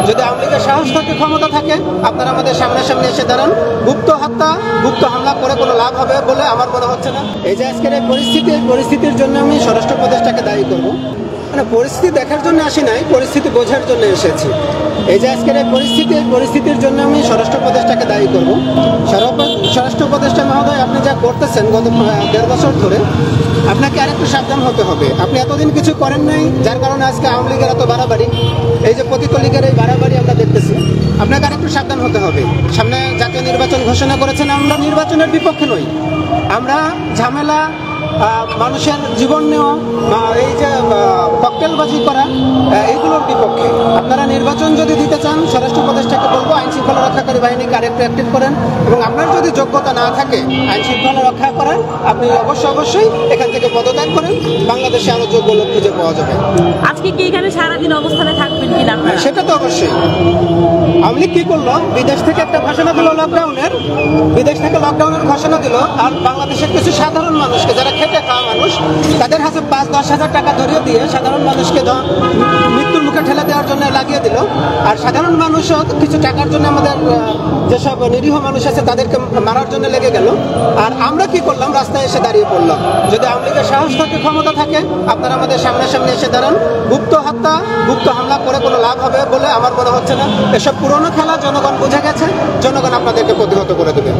যদি আওয়ামী লীগের সাহস থাকে, ক্ষমতা থাকে, আপনারা আমাদের সামনাসামনি এসে দাঁড়ান। গুপ্ত হত্যা, গুপ্ত হামলা করে কোনো লাভ হবে বলে আমার মনে হচ্ছে না। এই যে আজকের এই পরিস্থিতির জন্য আমি স্বরাষ্ট্র উপদেষ্টাকে দায়ী করব। মানে পরিস্থিতি দেখার জন্য আসি নাই, পরিস্থিতি বোঝার জন্য এসেছি। এই যে আজকের এই পরিস্থিতির জন্য আমি স্বরাষ্ট্র উপদেষ্টাকে দায়ী করব। স্বরাষ্ট্র উপদেষ্টা মহোদয়, আপনি যা করতেছেন গত 1.5 বছর ধরে, আপনাকে আরেকটু সাবধান হতে হবে। আপনি এতদিন কিছু করেন নাই, যার কারণে আজকে আওয়ামী লীগের এত বাড়াবাড়ি, এই যে পতিত লীগের এই বাড়াবাড়ি আমরা দেখতেছি। আপনাকে আরেকটু সাবধান হতে হবে। সামনে জাতীয় নির্বাচন ঘোষণা করেছেন, আমরা নির্বাচনের বিপক্ষে নই। আমরা ঝামেলা, মানুষের জীবন নেওয়া, এই যে ককটেলবাজি করা, এইগুলোর বিপক্ষে। আপনারা নির্বাচন যদি দিতে চান, স্বরাষ্ট্র উপদেষ্টাকে বলবো আইন শৃঙ্খলা রক্ষাকারী বাহিনীকে আরেকটু অ্যাক্টিভ করেন, এবং আপনার যদি যোগ্যতা না থাকে আইন শৃঙ্খলা রক্ষা করার, আপনি অবশ্যই এখান থেকে পদত্যাগ করেন। বাংলাদেশে আরো যোগ্য লোক খুঁজে পাওয়া যাবে। আজকে কি এখানে সারাদিন অবস্থানে থাকবেন কিনা? সেটা তো অবশ্যই। আওয়ামী লীগ কি করলো? বিদেশ থেকে একটা ঘোষণা দিল লকডাউনের, ঘোষণা দিল, আর বাংলাদেশের কিছু সাধারণ মানুষকে, যারা খেটে খাওয়া মানুষ, তাদের হাতে 5-10 হাজার টাকা ধরিয়ে দিয়ে সাধারণ মানুষকে মৃত্যুর মুখে ঠেলে দেওয়ার জন্য লাগিয়ে দিল। আর সাধারণ মানুষও কিছু টাকার জন্য আমাদের যেসব নিরীহ মানুষ আছে তাদেরকে মারার জন্য লেগে গেল। আর আমরা কি করলাম? রাস্তায় এসে দাঁড়িয়ে পড়লাম। যদি আওয়ামী লীগের সাহস থাকে, ক্ষমতা থাকে, আপনারা আমাদের সামনাসামনি এসে দাঁড়ান। গুপ্ত হত্যা, গুপ্ত হামলা করে কোনো লাভ হবে বলে আমার মনে হচ্ছে না। এসব পুরনো খেলা জনগণ বুঝে গেছে, জনগণ আপনাদেরকে প্রতিহত করে দেবে।